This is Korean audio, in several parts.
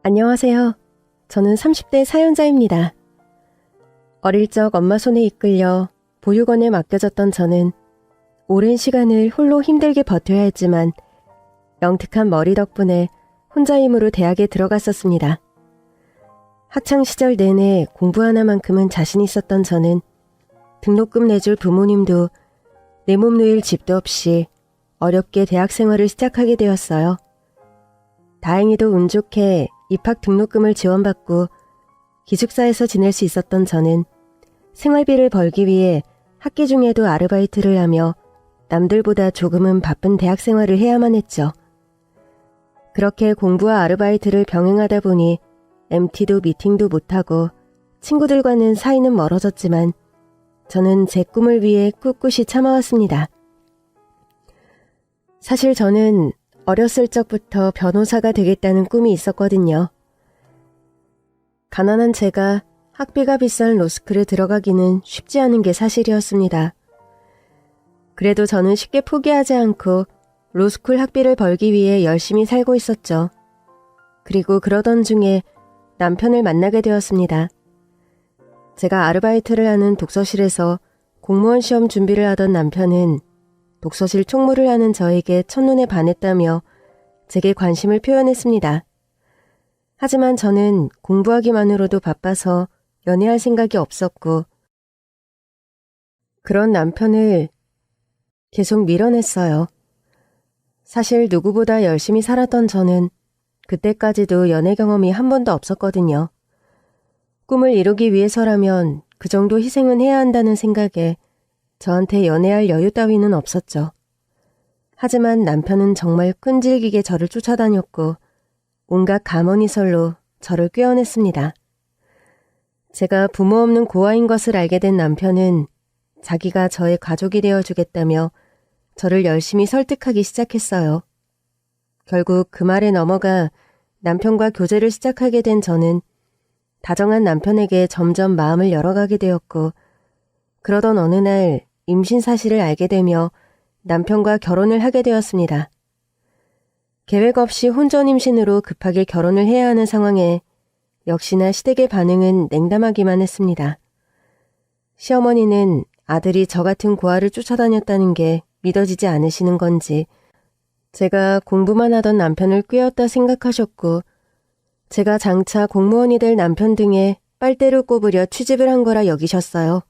안녕하세요. 저는 30대 사연자입니다. 어릴 적 엄마 손에 이끌려 보육원에 맡겨졌던 저는 오랜 시간을 홀로 힘들게 버텨야 했지만 영특한 머리 덕분에 혼자 힘으로 대학에 들어갔었습니다. 학창시절 내내 공부 하나만큼은 자신 있었던 저는 등록금 내줄 부모님도 내 몸 누일 집도 없이 어렵게 대학 생활을 시작하게 되었어요. 다행히도 운 좋게 입학 등록금을 지원받고 기숙사에서 지낼 수 있었던 저는 생활비를 벌기 위해 학기 중에도 아르바이트를 하며 남들보다 조금은 바쁜 대학 생활을 해야만 했죠. 그렇게 공부와 아르바이트를 병행하다 보니 MT도 미팅도 못하고 친구들과는 사이는 멀어졌지만 저는 제 꿈을 위해 꿋꿋이 참아왔습니다. 사실 저는 어렸을 적부터 변호사가 되겠다는 꿈이 있었거든요. 가난한 제가 학비가 비싼 로스쿨에 들어가기는 쉽지 않은 게 사실이었습니다. 그래도 저는 쉽게 포기하지 않고 로스쿨 학비를 벌기 위해 열심히 살고 있었죠. 그리고 그러던 중에 남편을 만나게 되었습니다. 제가 아르바이트를 하는 독서실에서 공무원 시험 준비를 하던 남편은 독서실 총무를 하는 저에게 첫눈에 반했다며 제게 관심을 표현했습니다. 하지만 저는 공부하기만으로도 바빠서 연애할 생각이 없었고 그런 남편을 계속 밀어냈어요. 사실 누구보다 열심히 살았던 저는 그때까지도 연애 경험이 한 번도 없었거든요. 꿈을 이루기 위해서라면 그 정도 희생은 해야 한다는 생각에 저한테 연애할 여유 따위는 없었죠. 하지만 남편은 정말 끈질기게 저를 쫓아다녔고 온갖 가머니설로 저를 꿰어냈습니다. 제가 부모 없는 고아인 것을 알게 된 남편은 자기가 저의 가족이 되어주겠다며 저를 열심히 설득하기 시작했어요. 결국 그 말에 넘어가 남편과 교제를 시작하게 된 저는 다정한 남편에게 점점 마음을 열어가게 되었고 그러던 어느 날 임신 사실을 알게 되며 남편과 결혼을 하게 되었습니다. 계획 없이 혼전 임신으로 급하게 결혼을 해야 하는 상황에 역시나 시댁의 반응은 냉담하기만 했습니다. 시어머니는 아들이 저 같은 고아를 쫓아다녔다는 게 믿어지지 않으시는 건지 제가 공부만 하던 남편을 꿰었다 생각하셨고 제가 장차 공무원이 될 남편 등에 빨대를 꼽으려 취집을 한 거라 여기셨어요.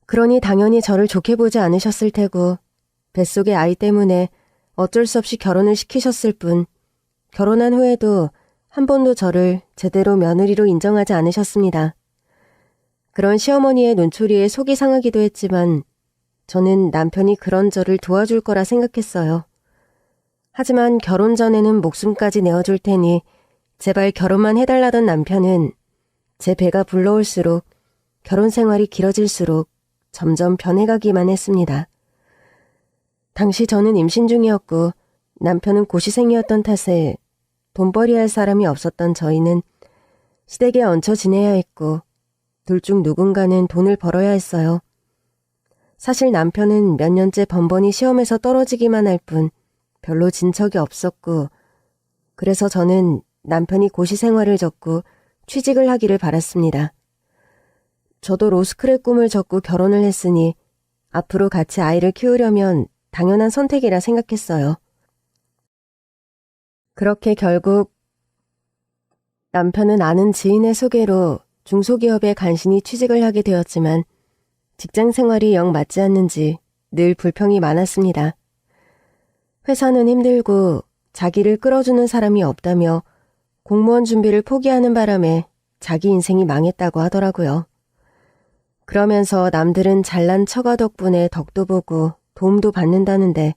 그러니 당연히 저를 좋게 보지 않으셨을 테고 뱃속의 아이 때문에 어쩔 수 없이 결혼을 시키셨을 뿐 결혼한 후에도 한 번도 저를 제대로 며느리로 인정하지 않으셨습니다. 그런 시어머니의 눈초리에 속이 상하기도 했지만 저는 남편이 그런 저를 도와줄 거라 생각했어요. 하지만 결혼 전에는 목숨까지 내어줄 테니 제발 결혼만 해달라던 남편은 제 배가 불러올수록 결혼 생활이 길어질수록 점점 변해가기만 했습니다. 당시 저는 임신 중이었고 남편은 고시생이었던 탓에 돈벌이 할 사람이 없었던 저희는 시댁에 얹혀 지내야 했고 둘 중 누군가는 돈을 벌어야 했어요. 사실 남편은 몇 년째 번번이 시험에서 떨어지기만 할 뿐 별로 진척이 없었고 그래서 저는 남편이 고시 생활을 접고 취직을 하기를 바랐습니다. 저도 로스쿨의 꿈을 접고 결혼을 했으니 앞으로 같이 아이를 키우려면 당연한 선택이라 생각했어요. 그렇게 결국 남편은 아는 지인의 소개로 중소기업에 간신히 취직을 하게 되었지만 직장 생활이 영 맞지 않는지 늘 불평이 많았습니다. 회사는 힘들고 자기를 끌어주는 사람이 없다며 공무원 준비를 포기하는 바람에 자기 인생이 망했다고 하더라고요. 그러면서 남들은 잘난 처가 덕분에 덕도 보고 도움도 받는다는데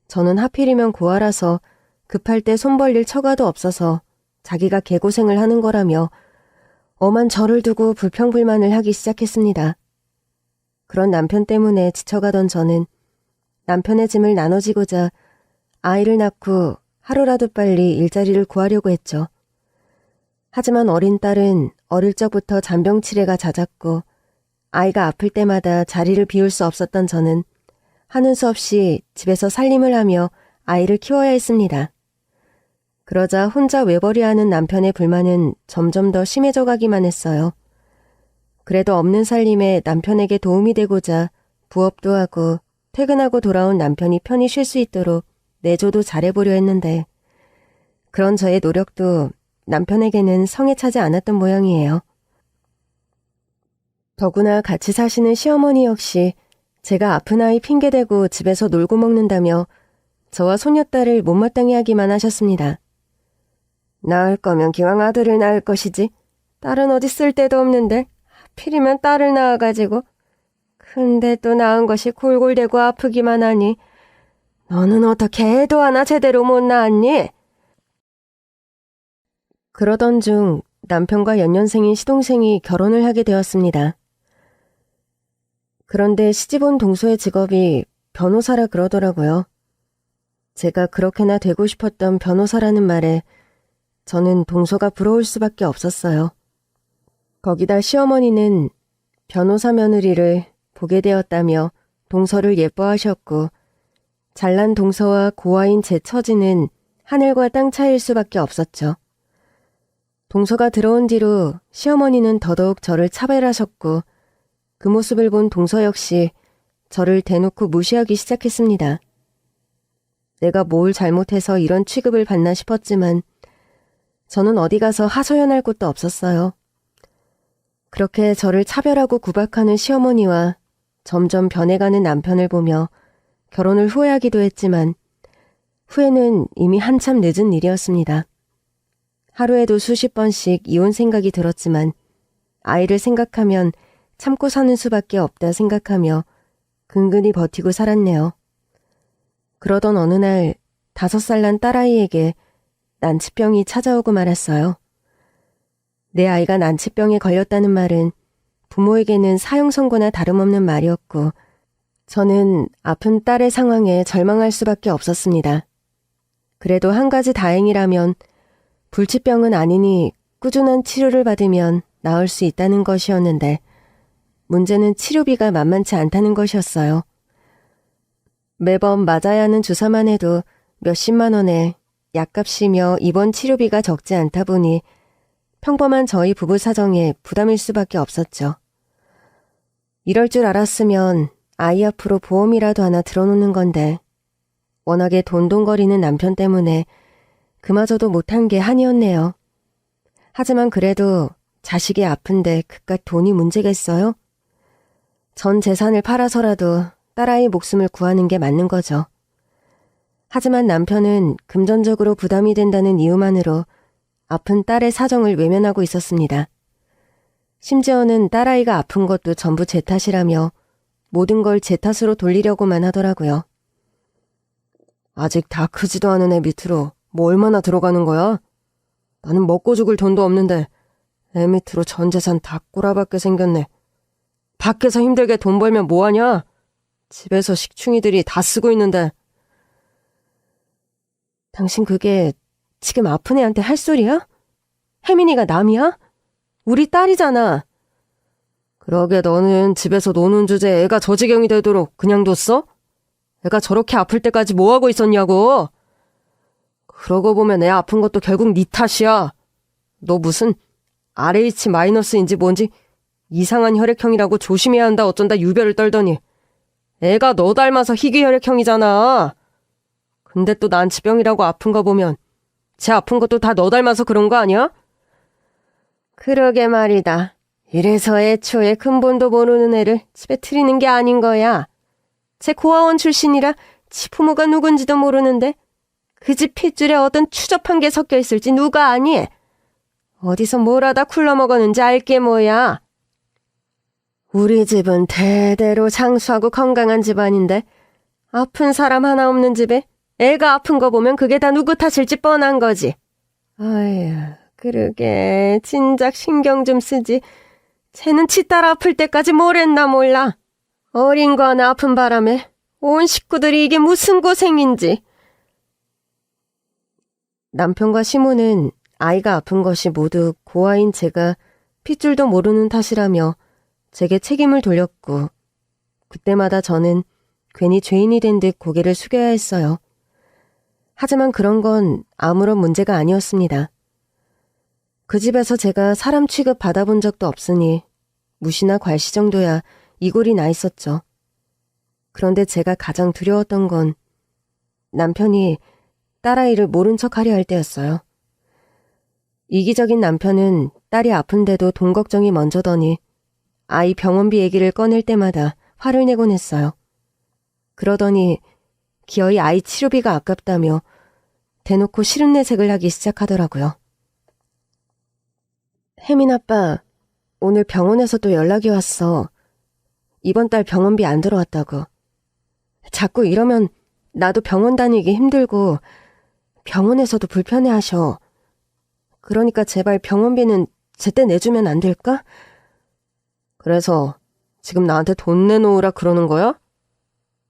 저는 하필이면 고아라서 급할 때 손 벌릴 처가도 없어서 자기가 개고생을 하는 거라며 엄한 저를 두고 불평불만을 하기 시작했습니다. 그런 남편 때문에 지쳐가던 저는 남편의 짐을 나눠지고자 아이를 낳고 하루라도 빨리 일자리를 구하려고 했죠. 하지만 어린 딸은 어릴 적부터 잔병치레가 잦았고 아이가 아플 때마다 자리를 비울 수 없었던 저는 하는 수 없이 집에서 살림을 하며 아이를 키워야 했습니다. 그러자 혼자 외벌이하는 남편의 불만은 점점 더 심해져 가기만 했어요. 그래도 없는 살림에 남편에게 도움이 되고자 부업도 하고 퇴근하고 돌아온 남편이 편히 쉴 수 있도록 내조도 잘해보려 했는데 그런 저의 노력도 남편에게는 성에 차지 않았던 모양이에요. 더구나 같이 사시는 시어머니 역시 제가 아픈 아이 핑계대고 집에서 놀고 먹는다며 저와 손녀딸을 못마땅해 하기만 하셨습니다. 낳을 거면 기왕 아들을 낳을 것이지. 딸은 어디 쓸 데도 없는데 하필이면 딸을 낳아가지고. 근데 또 낳은 것이 골골대고 아프기만 하니 너는 어떻게 애도 하나 제대로 못 낳았니? 그러던 중 남편과 연년생인 시동생이 결혼을 하게 되었습니다. 그런데 시집온 동서의 직업이 변호사라 그러더라고요. 제가 그렇게나 되고 싶었던 변호사라는 말에 저는 동서가 부러울 수밖에 없었어요. 거기다 시어머니는 변호사 며느리를 보게 되었다며 동서를 예뻐하셨고 잘난 동서와 고아인 제 처지는 하늘과 땅 차이일 수밖에 없었죠. 동서가 들어온 뒤로 시어머니는 더더욱 저를 차별하셨고 그 모습을 본 동서 역시 저를 대놓고 무시하기 시작했습니다. 내가 뭘 잘못해서 이런 취급을 받나 싶었지만 저는 어디 가서 하소연할 곳도 없었어요. 그렇게 저를 차별하고 구박하는 시어머니와 점점 변해가는 남편을 보며 결혼을 후회하기도 했지만 후회는 이미 한참 늦은 일이었습니다. 하루에도 수십 번씩 이혼 생각이 들었지만 아이를 생각하면 참고 사는 수밖에 없다 생각하며 근근히 버티고 살았네요. 그러던 어느 날 5살 난 딸아이에게 난치병이 찾아오고 말았어요. 내 아이가 난치병에 걸렸다는 말은 부모에게는 사형 선고나 다름없는 말이었고 저는 아픈 딸의 상황에 절망할 수밖에 없었습니다. 그래도 한 가지 다행이라면 불치병은 아니니 꾸준한 치료를 받으면 나을 수 있다는 것이었는데 문제는 치료비가 만만치 않다는 것이었어요. 매번 맞아야 하는 주사만 해도 몇십만 원에 약값이며 입원 치료비가 적지 않다 보니 평범한 저희 부부 사정에 부담일 수밖에 없었죠. 이럴 줄 알았으면 아이 앞으로 보험이라도 하나 들어놓는 건데 워낙에 돈돈거리는 남편 때문에 그마저도 못한 게 한이었네요. 하지만 그래도 자식이 아픈데 그깟 돈이 문제겠어요? 전 재산을 팔아서라도 딸아이 목숨을 구하는 게 맞는 거죠. 하지만 남편은 금전적으로 부담이 된다는 이유만으로 아픈 딸의 사정을 외면하고 있었습니다. 심지어는 딸아이가 아픈 것도 전부 제 탓이라며 모든 걸 제 탓으로 돌리려고만 하더라고요. 아직 다 크지도 않은 애 밑으로 뭐 얼마나 들어가는 거야? 나는 먹고 죽을 돈도 없는데 애 밑으로 전 재산 다 꼬라박게 생겼네. 밖에서 힘들게 돈 벌면 뭐하냐? 집에서 식충이들이 다 쓰고 있는데. 당신 그게 지금 아픈 애한테 할 소리야? 혜민이가 남이야? 우리 딸이잖아. 그러게 너는 집에서 노는 주제에 애가 저 지경이 되도록 그냥 뒀어? 애가 저렇게 아플 때까지 뭐하고 있었냐고. 그러고 보면 애 아픈 것도 결국 네 탓이야. 너 무슨 RH-인지 뭔지 이상한 혈액형이라고 조심해야 한다 어쩐다 유별을 떨더니 애가 너 닮아서 희귀혈액형이잖아. 근데 또 난치병이라고 아픈 거 보면 쟤 아픈 것도 다 너 닮아서 그런 거 아니야? 그러게 말이다. 이래서 애초에 근본도 모르는 애를 집에 들이는 게 아닌 거야. 쟤 고아원 출신이라 지 부모가 누군지도 모르는데 그 집 핏줄에 어떤 추접한 게 섞여 있을지 누가 아니? 어디서 뭘 하다 굴러먹었는지 알게 뭐야. 우리 집은 대대로 장수하고 건강한 집안인데 아픈 사람 하나 없는 집에 애가 아픈 거 보면 그게 다 누구 탓일지 뻔한 거지. 아휴, 그러게 진작 신경 좀 쓰지. 쟤는 지 딸 아플 때까지 뭘 했나 몰라. 어린 거 하나 아픈 바람에 온 식구들이 이게 무슨 고생인지. 남편과 시모는 아이가 아픈 것이 모두 고아인 제가 핏줄도 모르는 탓이라며 제게 책임을 돌렸고 그때마다 저는 괜히 죄인이 된 듯 고개를 숙여야 했어요. 하지만 그런 건 아무런 문제가 아니었습니다. 그 집에서 제가 사람 취급 받아본 적도 없으니 무시나 괄시 정도야 이골이 나 있었죠. 그런데 제가 가장 두려웠던 건 남편이 딸아이를 모른 척하려 할 때였어요. 이기적인 남편은 딸이 아픈데도 돈 걱정이 먼저더니 아이 병원비 얘기를 꺼낼 때마다 화를 내곤 했어요. 그러더니 기어이 아이 치료비가 아깝다며 대놓고 싫은 내색을 하기 시작하더라고요. 혜민 아빠, 오늘 병원에서 또 연락이 왔어. 이번 달 병원비 안 들어왔다고. 자꾸 이러면 나도 병원 다니기 힘들고 병원에서도 불편해하셔. 그러니까 제발 병원비는 제때 내주면 안 될까? 그래서 지금 나한테 돈 내놓으라 그러는 거야?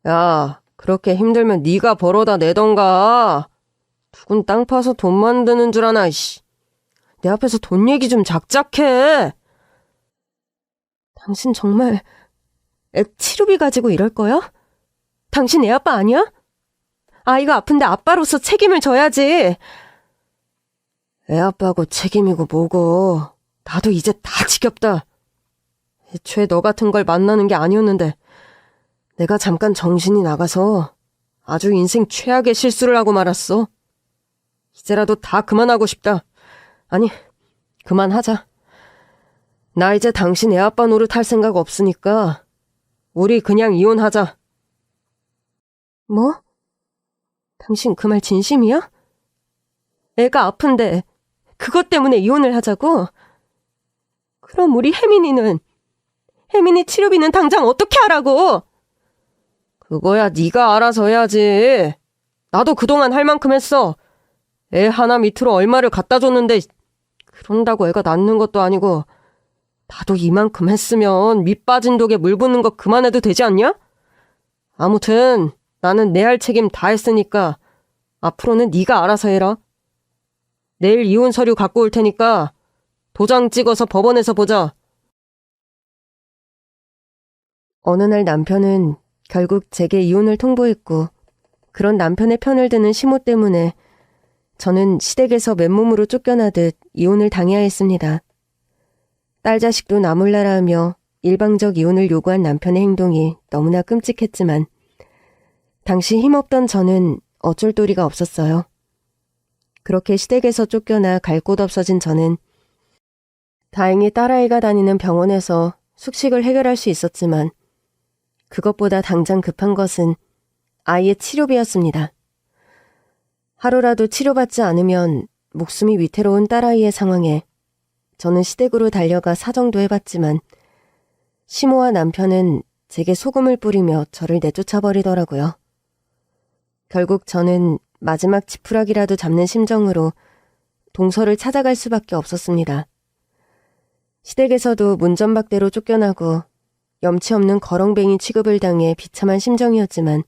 야, 그렇게 힘들면 네가 벌어다 내던가. 누군 땅 파서 돈 만드는 줄 아나, 씨. 내 앞에서 돈 얘기 좀 작작해. 당신 정말 애 치료비 가지고 이럴 거야? 당신 애 아빠 아니야? 아이가 아픈데 아빠로서 책임을 져야지. 애 아빠고 책임이고 뭐고. 나도 이제 다 지겹다. 애초에 너 같은 걸 만나는 게 아니었는데 내가 잠깐 정신이 나가서 아주 인생 최악의 실수를 하고 말았어. 이제라도 다 그만하고 싶다. 아니, 그만하자. 나 이제 당신 애 아빠 노릇 할 생각 없으니까 우리 그냥 이혼하자. 뭐? 당신 그 말 진심이야? 애가 아픈데 그것 때문에 이혼을 하자고? 그럼 우리 혜민이 치료비는 당장 어떻게 하라고? 그거야 네가 알아서 해야지. 나도 그동안 할 만큼 했어. 애 하나 밑으로 얼마를 갖다 줬는데 그런다고 애가 낫는 것도 아니고 나도 이만큼 했으면 밑 빠진 독에 물 붓는 거 그만해도 되지 않냐? 아무튼 나는 내 할 책임 다 했으니까 앞으로는 네가 알아서 해라. 내일 이혼 서류 갖고 올 테니까 도장 찍어서 법원에서 보자. 어느 날 남편은 결국 제게 이혼을 통보했고 그런 남편의 편을 드는 시모 때문에 저는 시댁에서 맨몸으로 쫓겨나듯 이혼을 당해야 했습니다. 딸 자식도 나몰라라 하며 일방적 이혼을 요구한 남편의 행동이 너무나 끔찍했지만 당시 힘없던 저는 어쩔 도리가 없었어요. 그렇게 시댁에서 쫓겨나 갈 곳 없어진 저는 다행히 딸아이가 다니는 병원에서 숙식을 해결할 수 있었지만 그것보다 당장 급한 것은 아이의 치료비였습니다. 하루라도 치료받지 않으면 목숨이 위태로운 딸아이의 상황에 저는 시댁으로 달려가 사정도 해봤지만 시모와 남편은 제게 소금을 뿌리며 저를 내쫓아버리더라고요. 결국 저는 마지막 지푸라기라도 잡는 심정으로 동서를 찾아갈 수밖에 없었습니다. 시댁에서도 문전박대로 쫓겨나고 염치 없는 거렁뱅이 취급을 당해 비참한 심정이었지만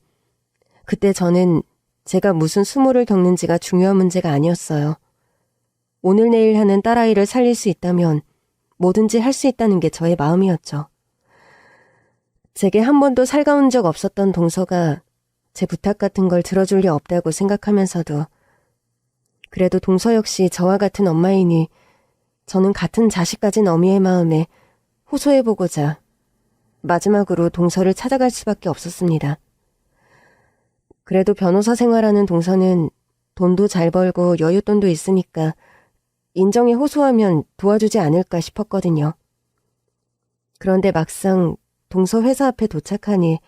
그때 저는 제가 무슨 수모를 겪는지가 중요한 문제가 아니었어요. 오늘 내일 하는 딸아이를 살릴 수 있다면 뭐든지 할 수 있다는 게 저의 마음이었죠. 제게 한 번도 살가운 적 없었던 동서가 제 부탁 같은 걸 들어줄 리 없다고 생각하면서도 그래도 동서 역시 저와 같은 엄마이니 저는 같은 자식 가진 어미의 마음에 호소해보고자 마지막으로 동서를 찾아갈 수밖에 없었습니다. 그래도 변호사 생활하는 동서는 돈도 잘 벌고 여윳돈도 있으니까 인정에 호소하면 도와주지 않을까 싶었거든요. 그런데 막상 동서 회사 앞에 도착하니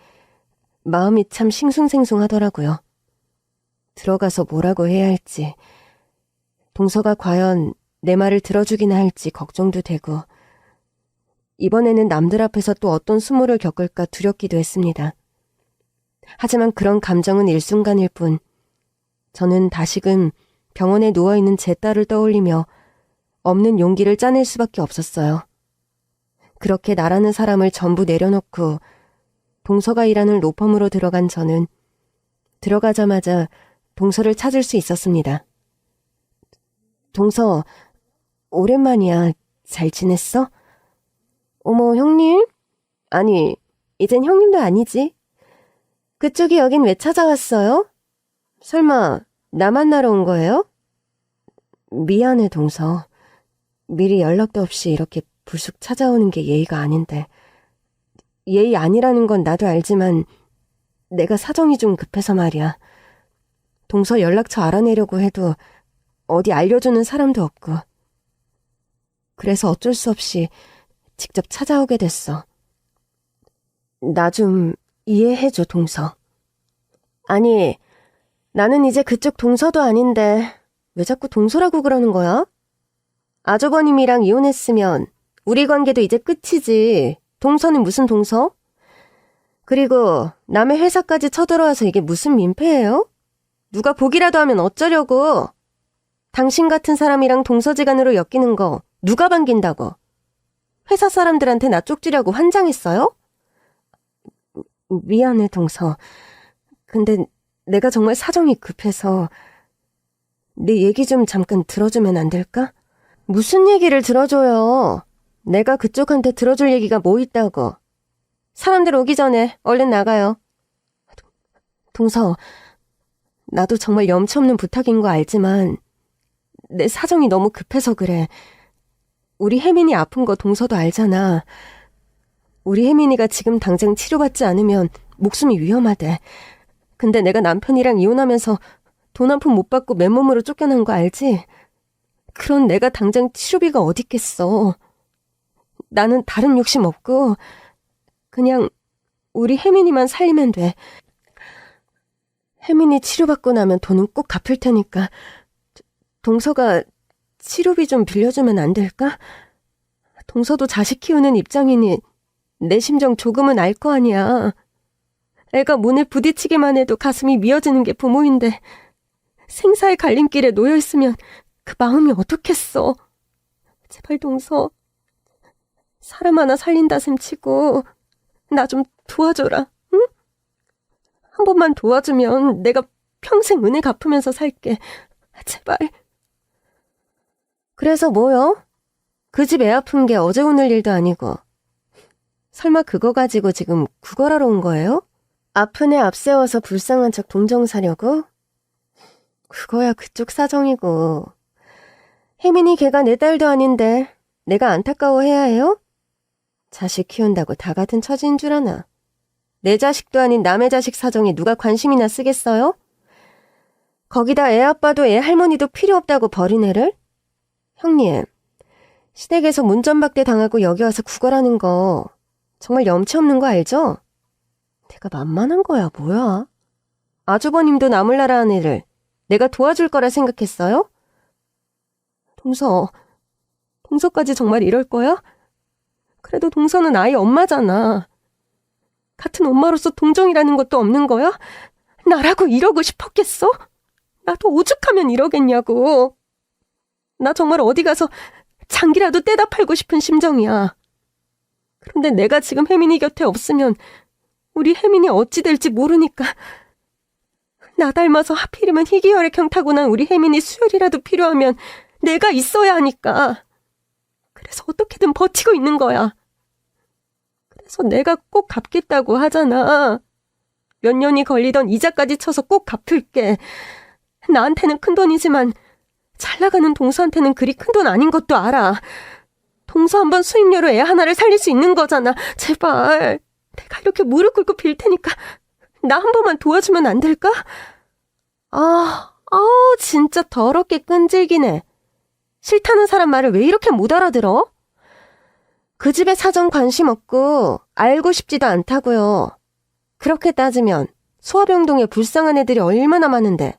마음이 참 싱숭생숭하더라고요. 들어가서 뭐라고 해야 할지, 동서가 과연 내 말을 들어주기나 할지 걱정도 되고 이번에는 남들 앞에서 또 어떤 수모를 겪을까 두렵기도 했습니다. 하지만 그런 감정은 일순간일 뿐 저는 다시금 병원에 누워있는 제 딸을 떠올리며 없는 용기를 짜낼 수밖에 없었어요. 그렇게 나라는 사람을 전부 내려놓고 동서가 일하는 로펌으로 들어간 저는 들어가자마자 동서를 찾을 수 있었습니다. 동서, 오랜만이야. 잘 지냈어? 어머, 형님? 아니, 이젠 형님도 아니지. 그쪽이 여긴 왜 찾아왔어요? 설마 나 만나러 온 거예요? 미안해, 동서. 미리 연락도 없이 이렇게 불쑥 찾아오는 게 예의가 아닌데. 예의 아니라는 건 나도 알지만 내가 사정이 좀 급해서 말이야. 동서 연락처 알아내려고 해도 어디 알려주는 사람도 없고. 그래서 어쩔 수 없이 직접 찾아오게 됐어. 나 좀 이해해줘, 동서. 아니, 나는 이제 그쪽 동서도 아닌데 왜 자꾸 동서라고 그러는 거야? 아주버님이랑 이혼했으면 우리 관계도 이제 끝이지. 동서는 무슨 동서? 그리고 남의 회사까지 쳐들어와서 이게 무슨 민폐예요? 누가 보기라도 하면 어쩌려고? 당신 같은 사람이랑 동서지간으로 엮이는 거 누가 반긴다고? 회사 사람들한테 나 쪽지려고 환장했어요? 미안해, 동서. 근데 내가 정말 사정이 급해서 내 얘기 좀 잠깐 들어주면 안 될까? 무슨 얘기를 들어줘요? 내가 그쪽한테 들어줄 얘기가 뭐 있다고. 사람들 오기 전에 얼른 나가요. 동서, 나도 정말 염치 없는 부탁인 거 알지만 내 사정이 너무 급해서 그래. 우리 혜민이 아픈 거 동서도 알잖아. 우리 혜민이가 지금 당장 치료받지 않으면 목숨이 위험하대. 근데 내가 남편이랑 이혼하면서 돈 한 푼 못 받고 맨몸으로 쫓겨난 거 알지? 그런 내가 당장 치료비가 어딨겠어. 나는 다른 욕심 없고 그냥 우리 혜민이만 살리면 돼. 혜민이 치료받고 나면 돈은 꼭 갚을 테니까 동서가 치료비 좀 빌려주면 안 될까? 동서도 자식 키우는 입장이니 내 심정 조금은 알 거 아니야. 애가 문에 부딪히기만 해도 가슴이 미어지는 게 부모인데 생사의 갈림길에 놓여있으면 그 마음이 어떻겠어. 제발 동서, 사람 하나 살린다 셈 치고 나 좀 도와줘라, 응? 한 번만 도와주면 내가 평생 은혜 갚으면서 살게. 제발. 그래서 뭐요? 그 집 애 아픈 게 어제 오늘 일도 아니고. 설마 그거 가지고 지금 구걸하러 온 거예요? 아픈 애 앞세워서 불쌍한 척 동정 사려고? 그거야 그쪽 사정이고. 혜민이 걔가 내 딸도 아닌데 내가 안타까워해야 해요? 자식 키운다고 다 같은 처지인 줄 아나. 내 자식도 아닌 남의 자식 사정에 누가 관심이나 쓰겠어요? 거기다 애 아빠도 애 할머니도 필요 없다고 버린 애를? 형님, 시댁에서 문전박대 당하고 여기 와서 구걸하는 거 정말 염치 없는 거 알죠? 내가 만만한 거야 뭐야? 아주버님도 나몰라라 한 애를 내가 도와줄 거라 생각했어요? 동서까지 정말 이럴 거야? 그래도 동서는 아이 엄마잖아. 같은 엄마로서 동정이라는 것도 없는 거야? 나라고 이러고 싶었겠어? 나도 오죽하면 이러겠냐고. 나 정말 어디 가서 장기라도 떼다 팔고 싶은 심정이야. 그런데 내가 지금 혜민이 곁에 없으면 우리 혜민이 어찌 될지 모르니까. 나 닮아서 하필이면 희귀혈액형 타고난 우리 혜민이 수혈이라도 필요하면 내가 있어야 하니까. 그래서 어떻게든 버티고 있는 거야. 그래서 내가 꼭 갚겠다고 하잖아. 몇 년이 걸리던 이자까지 쳐서 꼭 갚을게. 나한테는 큰돈이지만 잘 나가는 동서한테는 그리 큰돈 아닌 것도 알아. 동서 한번 수임료로 애 하나를 살릴 수 있는 거잖아. 제발 내가 이렇게 무릎 꿇고 빌 테니까 나 한 번만 도와주면 안 될까? 진짜 더럽게 끈질기네. 싫다는 사람 말을 왜 이렇게 못 알아들어? 그 집에 사정 관심 없고 알고 싶지도 않다고요. 그렇게 따지면 소아병동에 불쌍한 애들이 얼마나 많은데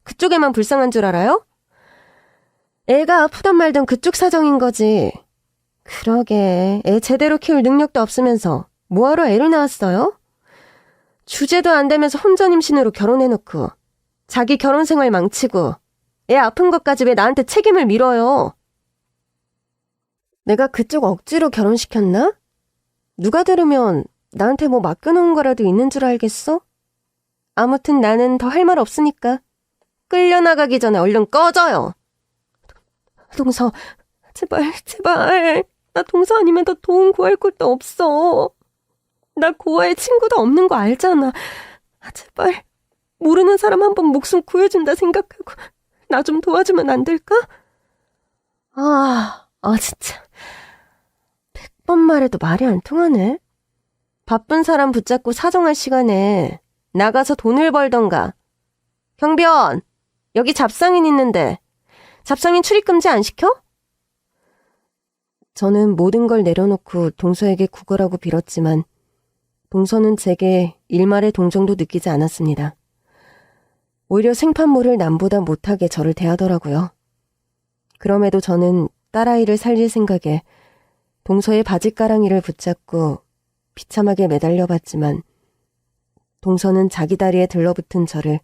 그쪽에만 불쌍한 줄 알아요? 애가 아프단 말든 그쪽 사정인 거지. 그러게 애 제대로 키울 능력도 없으면서 뭐하러 애를 낳았어요? 주제도 안 되면서 혼전 임신으로 결혼해놓고 자기 결혼 생활 망치고 애 아픈 것까지 왜 나한테 책임을 밀어요? 내가 그쪽 억지로 결혼시켰나? 누가 들으면 나한테 뭐 맡겨놓은 거라도 있는 줄 알겠어? 아무튼 나는 더 할 말 없으니까 끌려나가기 전에 얼른 꺼져요. 동서, 제발. 나 동서 아니면 더 도움 구할 곳도 없어. 나 고아의 친구도 없는 거 알잖아. 제발 모르는 사람 한 번 목숨 구해준다 생각하고 나 좀 도와주면 안 될까? 진짜. 100번 말해도 말이 안 통하네. 바쁜 사람 붙잡고 사정할 시간에 나가서 돈을 벌던가. 경비원, 여기 잡상인 있는데 잡상인 출입금지 안 시켜? 저는 모든 걸 내려놓고 동서에게 구걸하고 빌었지만 동서는 제게 일말의 동정도 느끼지 않았습니다. 오히려 생판모를 남보다 못하게 저를 대하더라고요. 그럼에도 저는 딸아이를 살릴 생각에 동서의 바짓가랑이를 붙잡고 비참하게 매달려봤지만 동서는 자기 다리에 들러붙은 저를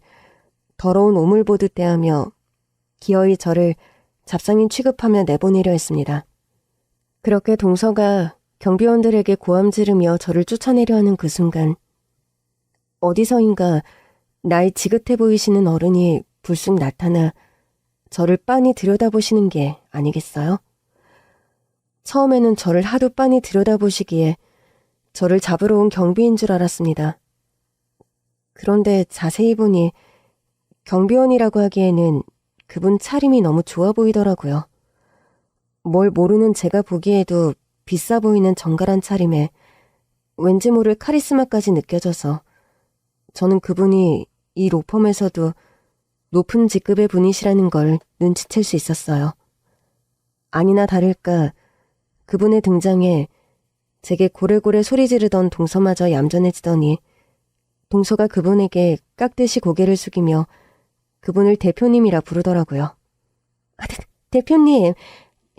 더러운 오물 보듯 대하며 기어이 저를 잡상인 취급하며 내보내려 했습니다. 그렇게 동서가 경비원들에게 고함 지르며 저를 쫓아내려 하는 그 순간 어디서인가 나이 지긋해 보이시는 어른이 불쑥 나타나 저를 빤히 들여다보시는 게 아니겠어요? 처음에는 저를 하도 빤히 들여다보시기에 저를 잡으러 온 경비인 줄 알았습니다. 그런데 자세히 보니 경비원이라고 하기에는 그분 차림이 너무 좋아 보이더라고요. 뭘 모르는 제가 보기에도 비싸 보이는 정갈한 차림에 왠지 모를 카리스마까지 느껴져서 저는 그분이 이 로펌에서도 높은 직급의 분이시라는 걸 눈치챌 수 있었어요. 아니나 다를까 그분의 등장에 제게 고래고래 소리 지르던 동서마저 얌전해지더니 동서가 그분에게 깍듯이 고개를 숙이며 그분을 대표님이라 부르더라고요. 대표님,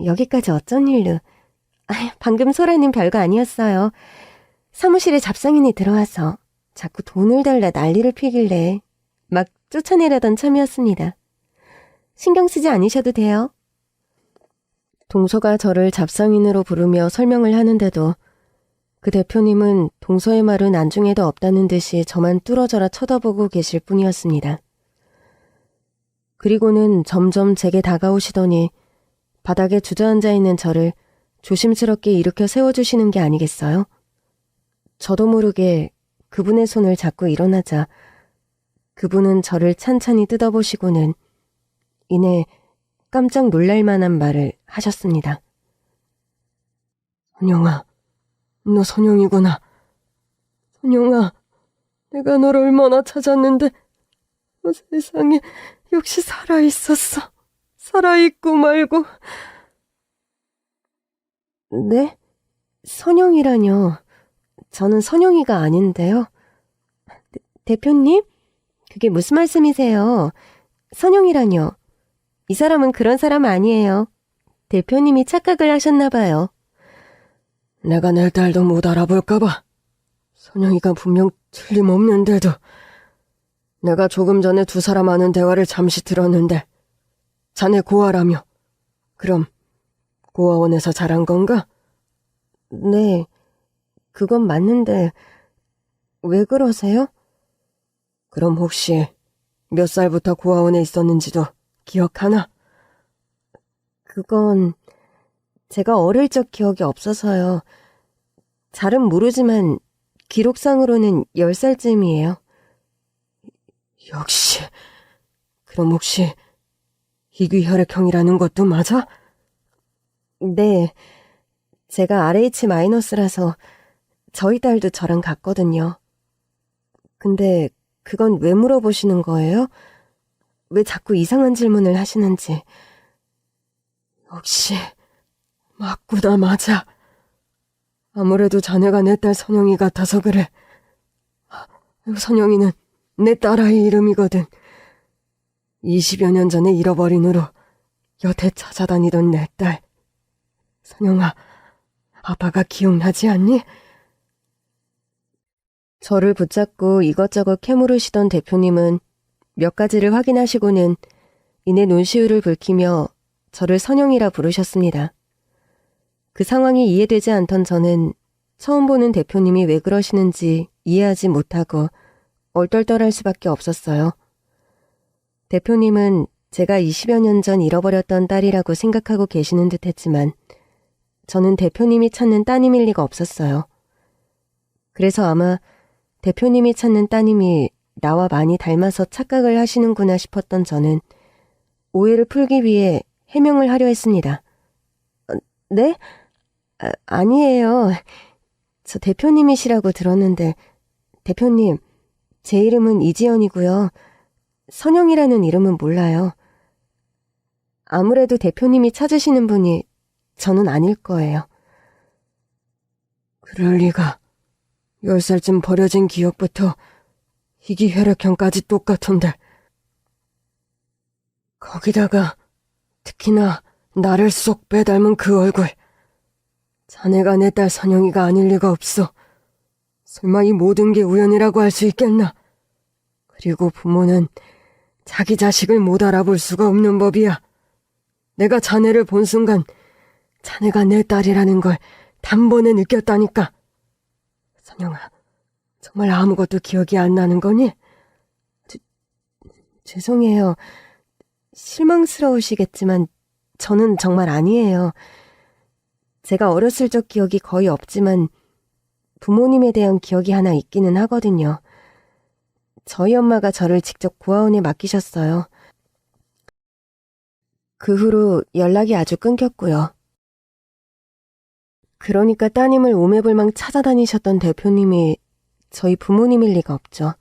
여기까지 어쩐 일로? 방금 소라님 별거 아니었어요. 사무실에 잡상인이 들어와서 자꾸 돈을 달라 난리를 피길래 막 쫓아내려던 참이었습니다. 신경 쓰지 않으셔도 돼요. 동서가 저를 잡상인으로 부르며 설명을 하는데도 그 대표님은 동서의 말은 안중에도 없다는 듯이 저만 뚫어져라 쳐다보고 계실 뿐이었습니다. 그리고는 점점 제게 다가오시더니 바닥에 주저앉아 있는 저를 조심스럽게 일으켜 세워주시는 게 아니겠어요? 저도 모르게 그분의 손을 잡고 일어나자 그분은 저를 찬찬히 뜯어보시고는 이내 깜짝 놀랄 만한 말을 하셨습니다. 선영아, 너 선영이구나. 선영아, 내가 널 얼마나 찾았는데 세상에 역시 살아있었어. 살아있고 말고. 네? 선영이라뇨. 저는 선영이가 아닌데요. 대표님? 그게 무슨 말씀이세요? 선영이라뇨. 이 사람은 그런 사람 아니에요. 대표님이 착각을 하셨나 봐요. 내가 내 딸도 못 알아볼까봐. 선영이가 분명 틀림없는데도. 내가 조금 전에 두 사람 아는 대화를 잠시 들었는데 자네 고아라며. 그럼 고아원에서 자란 건가? 네, 그건 맞는데 왜 그러세요? 그럼 혹시 몇 살부터 고아원에 있었는지도 기억하나? 그건 제가 어릴 적 기억이 없어서요. 잘은 모르지만 기록상으로는 10살쯤이에요. 역시. 그럼 혹시 희귀혈액형이라는 것도 맞아? 네. 제가 RH-라서 저희 딸도 저랑 같거든요. 근데 그건 왜 물어보시는 거예요? 왜 자꾸 이상한 질문을 하시는지. 역시 맞구나, 맞아. 아무래도 자네가 내 딸 선영이 같아서 그래. 선영이는 내 딸아이 이름이거든. 20여 년 전에 잃어버린 후로 여태 찾아다니던 내 딸. 선영아, 아빠가 기억나지 않니? 저를 붙잡고 이것저것 캐물으시던 대표님은 몇 가지를 확인하시고는 이내 눈시울을 붉히며 저를 선영이라 부르셨습니다. 그 상황이 이해되지 않던 저는 처음 보는 대표님이 왜 그러시는지 이해하지 못하고 얼떨떨할 수밖에 없었어요. 대표님은 제가 20여 년 전 잃어버렸던 딸이라고 생각하고 계시는 듯 했지만 저는 대표님이 찾는 따님일 리가 없었어요. 그래서 아마 대표님이 찾는 따님이 나와 많이 닮아서 착각을 하시는구나 싶었던 저는 오해를 풀기 위해 해명을 하려 했습니다. 네? 아니에요. 저 대표님이시라고 들었는데 대표님, 제 이름은 이지연이고요. 선영이라는 이름은 몰라요. 아무래도 대표님이 찾으시는 분이 저는 아닐 거예요. 그럴 리가. 10살쯤 버려진 기억부터 희귀혈액형까지 똑같은데. 거기다가 특히나 나를 쏙 빼닮은 그 얼굴. 자네가 내 딸 선영이가 아닐 리가 없어. 설마 이 모든 게 우연이라고 할 수 있겠나? 그리고 부모는 자기 자식을 못 알아볼 수가 없는 법이야. 내가 자네를 본 순간 자네가 내 딸이라는 걸 단번에 느꼈다니까. 선영아, 정말 아무것도 기억이 안 나는 거니? 죄송해요. 실망스러우시겠지만 저는 정말 아니에요. 제가 어렸을 적 기억이 거의 없지만 부모님에 대한 기억이 하나 있기는 하거든요. 저희 엄마가 저를 직접 고아원에 맡기셨어요. 그 후로 연락이 아주 끊겼고요. 그러니까 따님을 오매불망 찾아다니셨던 대표님이 저희 부모님일 리가 없죠.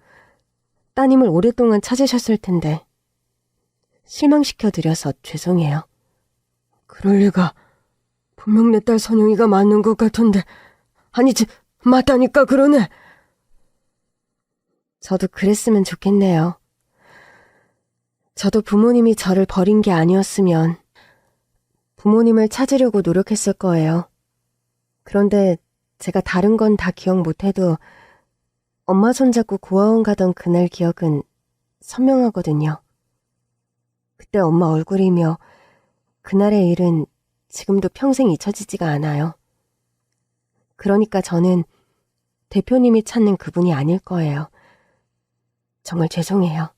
따님을 오랫동안 찾으셨을 텐데 실망시켜드려서 죄송해요. 그럴 리가. 분명 내 딸 선영이가 맞는 것 같은데. 아니지, 맞다니까 그러네. 저도 그랬으면 좋겠네요. 저도 부모님이 저를 버린 게 아니었으면 부모님을 찾으려고 노력했을 거예요. 그런데 제가 다른 건 다 기억 못해도 엄마 손잡고 고아원 가던 그날 기억은 선명하거든요. 그때 엄마 얼굴이며 그날의 일은 지금도 평생 잊혀지지가 않아요. 그러니까 저는 대표님이 찾는 그분이 아닐 거예요. 정말 죄송해요.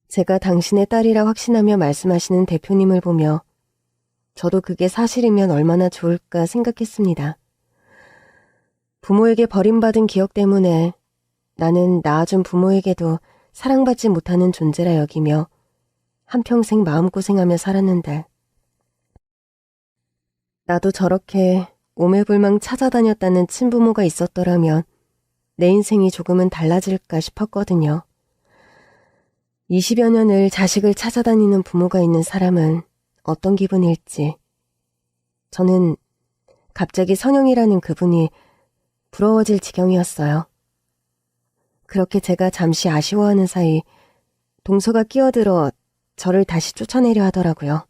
제가 당신의 딸이라 확신하며 말씀하시는 대표님을 보며 저도 그게 사실이면 얼마나 좋을까 생각했습니다. 부모에게 버림받은 기억 때문에 나는 낳아준 부모에게도 사랑받지 못하는 존재라 여기며 한평생 마음고생하며 살았는데 나도 저렇게 오매불망 찾아다녔다는 친부모가 있었더라면 내 인생이 조금은 달라질까 싶었거든요. 20여 년을 자식을 찾아다니는 부모가 있는 사람은 어떤 기분일지. 저는 갑자기 선영이라는 그분이 부러워질 지경이었어요. 그렇게 제가 잠시 아쉬워하는 사이 동서가 끼어들어 저를 다시 쫓아내려 하더라고요.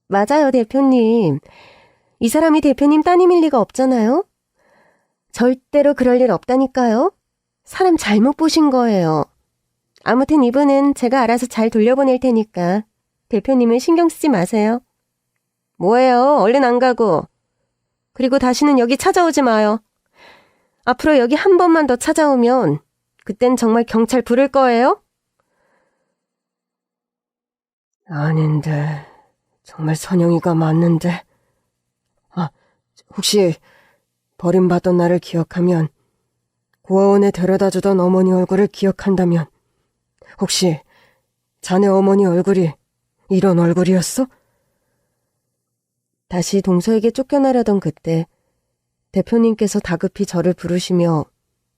맞아요, 대표님. 이 사람이 대표님 따님일 리가 없잖아요. 절대로 그럴 일 없다니까요. 사람 잘못 보신 거예요. 아무튼 이분은 제가 알아서 잘 돌려보낼 테니까 대표님은 신경 쓰지 마세요. 뭐예요? 얼른 안 가고. 그리고 다시는 여기 찾아오지 마요. 앞으로 여기 한 번만 더 찾아오면 그땐 정말 경찰 부를 거예요? 아닌데, 정말 선영이가 맞는데. 혹시 버림받던 나를 기억하면 고아원에 데려다주던 어머니 얼굴을 기억한다면 혹시 자네 어머니 얼굴이 이런 얼굴이었어? 다시 동서에게 쫓겨나려던 그때 대표님께서 다급히 저를 부르시며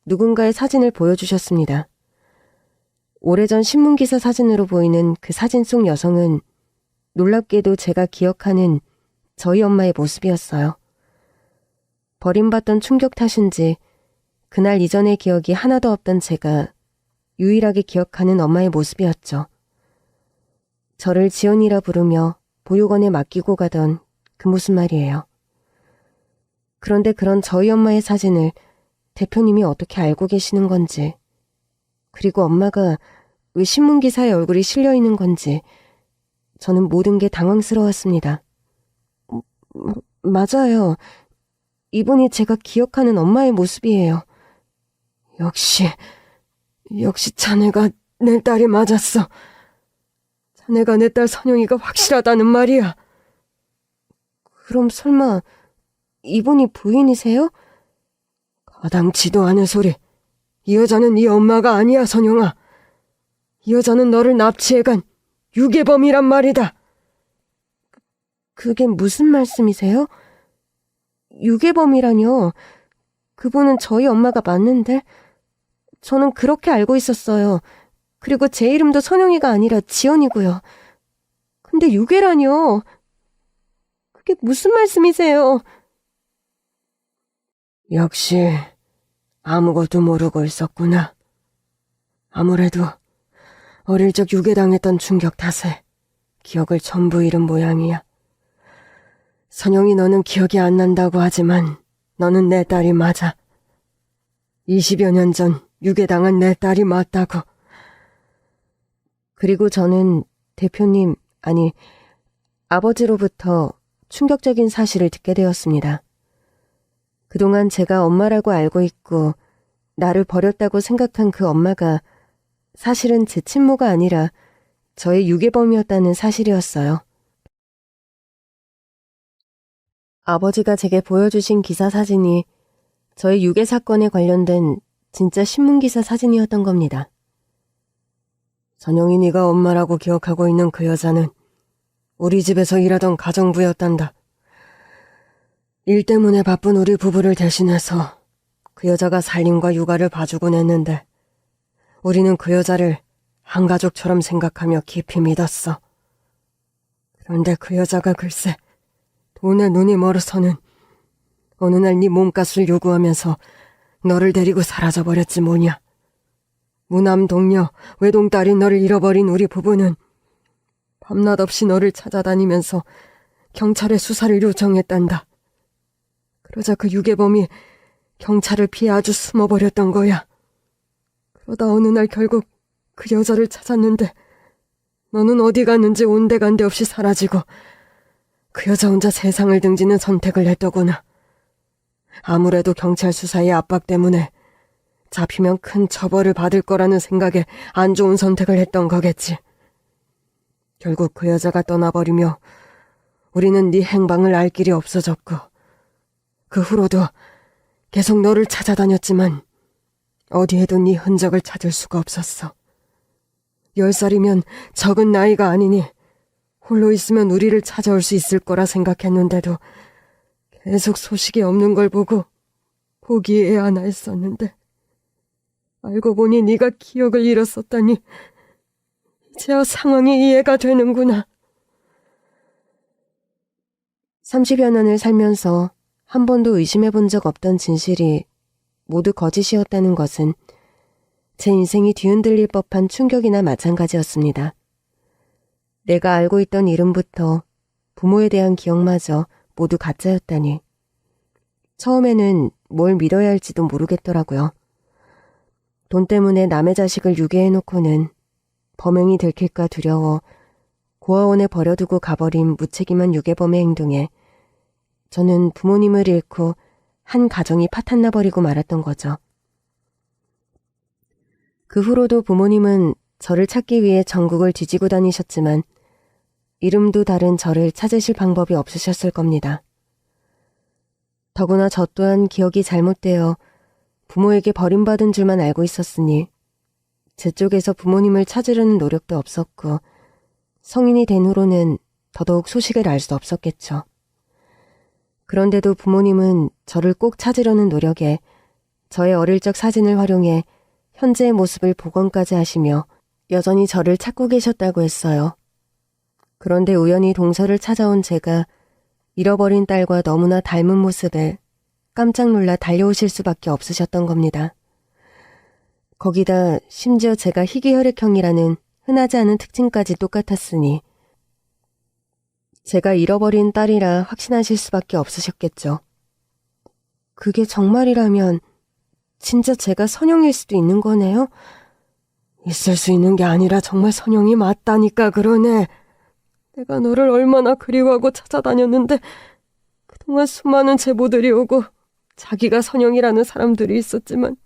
누군가의 사진을 보여주셨습니다. 오래전 신문기사 사진으로 보이는 그 사진 속 여성은 놀랍게도 제가 기억하는 저희 엄마의 모습이었어요. 버림받던 충격 탓인지 그날 이전의 기억이 하나도 없던 제가 유일하게 기억하는 엄마의 모습이었죠. 저를 지연이라 부르며 보육원에 맡기고 가던 그 모습 말이에요. 그런데 그런 저희 엄마의 사진을 대표님이 어떻게 알고 계시는 건지, 그리고 엄마가 왜 신문기사에 얼굴이 실려 있는 건지 저는 모든 게 당황스러웠습니다. 맞아요. 이분이 제가 기억하는 엄마의 모습이에요. 역시 자네가 내 딸이 맞았어. 자네가 내 딸 선영이가 확실하다는 말이야. 그럼 설마 이분이 부인이세요? 가당치도 않은 소리. 이 여자는 네 엄마가 아니야, 선영아. 이 여자는 너를 납치해간 유괴범이란 말이다. 그게 무슨 말씀이세요? 유괴범이라뇨? 그분은 저희 엄마가 맞는데? 저는 그렇게 알고 있었어요. 그리고 제 이름도 선영이가 아니라 지연이고요. 근데 유괴라뇨? 그게 무슨 말씀이세요? 역시 아무것도 모르고 있었구나. 아무래도 어릴 적 유괴당했던 충격 탓에 기억을 전부 잃은 모양이야. 선영이, 너는 기억이 안 난다고 하지만 너는 내 딸이 맞아. 20여 년 전 유괴당한 내 딸이 맞다고. 그리고 저는 대표님, 아니 아버지로부터 충격적인 사실을 듣게 되었습니다. 그동안 제가 엄마라고 알고 있고 나를 버렸다고 생각한 그 엄마가 사실은 제 친모가 아니라 저의 유괴범이었다는 사실이었어요. 아버지가 제게 보여주신 기사 사진이 저의 유괴 사건에 관련된 진짜 신문기사 사진이었던 겁니다. 선영이, 네가 엄마라고 기억하고 있는 그 여자는 우리 집에서 일하던 가정부였단다. 일 때문에 바쁜 우리 부부를 대신해서 그 여자가 살림과 육아를 봐주곤 했는데 우리는 그 여자를 한 가족처럼 생각하며 깊이 믿었어. 그런데 그 여자가 글쎄 돈에 눈이 멀어서는 어느 날 네 몸값을 요구하면서 너를 데리고 사라져버렸지 뭐냐. 무남 동료, 외동딸인 너를 잃어버린 우리 부부는 밤낮 없이 너를 찾아다니면서 경찰에 수사를 요청했단다. 그러자 그 유괴범이 경찰을 피해 아주 숨어버렸던 거야. 그러다 어느 날 결국 그 여자를 찾았는데 너는 어디 갔는지 온데간데 없이 사라지고 그 여자 혼자 세상을 등지는 선택을 했더구나. 아무래도 경찰 수사의 압박 때문에 잡히면 큰 처벌을 받을 거라는 생각에 안 좋은 선택을 했던 거겠지. 결국 그 여자가 떠나버리며 우리는 네 행방을 알 길이 없어졌고 그 후로도 계속 너를 찾아다녔지만 어디에도 네 흔적을 찾을 수가 없었어. 10살이면 적은 나이가 아니니 홀로 있으면 우리를 찾아올 수 있을 거라 생각했는데도 계속 소식이 없는 걸 보고 포기해야 하나 했었는데 알고 보니 네가 기억을 잃었었다니 이제야 상황이 이해가 되는구나. 30여 년을 살면서 한 번도 의심해 본 적 없던 진실이 모두 거짓이었다는 것은 제 인생이 뒤흔들릴 법한 충격이나 마찬가지였습니다. 내가 알고 있던 이름부터 부모에 대한 기억마저 모두 가짜였다니. 처음에는 뭘 믿어야 할지도 모르겠더라고요. 돈 때문에 남의 자식을 유괴해놓고는 범행이 들킬까 두려워 고아원에 버려두고 가버린 무책임한 유괴범의 행동에 저는 부모님을 잃고 한 가정이 파탄나버리고 말았던 거죠. 그 후로도 부모님은 저를 찾기 위해 전국을 뒤지고 다니셨지만 이름도 다른 저를 찾으실 방법이 없으셨을 겁니다. 더구나 저 또한 기억이 잘못되어 부모에게 버림받은 줄만 알고 있었으니 제 쪽에서 부모님을 찾으려는 노력도 없었고 성인이 된 후로는 더더욱 소식을 알 수 없었겠죠. 그런데도 부모님은 저를 꼭 찾으려는 노력에 저의 어릴 적 사진을 활용해 현재의 모습을 복원까지 하시며 여전히 저를 찾고 계셨다고 했어요. 그런데 우연히 동서를 찾아온 제가 잃어버린 딸과 너무나 닮은 모습에 깜짝 놀라 달려오실 수밖에 없으셨던 겁니다. 거기다 심지어 제가 희귀혈액형이라는 흔하지 않은 특징까지 똑같았으니 제가 잃어버린 딸이라 확신하실 수밖에 없으셨겠죠. 그게 정말이라면 진짜 제가 선영일 수도 있는 거네요? 있을 수 있는 게 아니라 정말 선영이 맞다니까 그러네. 내가 너를 얼마나 그리워하고 찾아다녔는데 그동안 수많은 제보들이 오고 자기가 선영이라는 사람들이 있었지만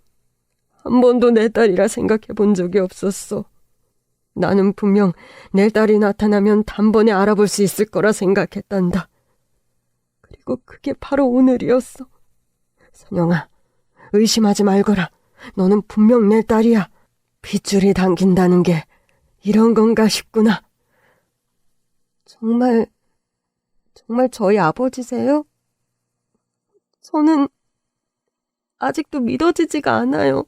한 번도 내 딸이라 생각해 본 적이 없었어. 나는 분명 내 딸이 나타나면 단번에 알아볼 수 있을 거라 생각했단다. 그리고 그게 바로 오늘이었어. 선영아, 의심하지 말거라. 너는 분명 내 딸이야. 핏줄이 당긴다는 게 이런 건가 싶구나. 정말 저희 아버지세요? 저는 아직도 믿어지지가 않아요.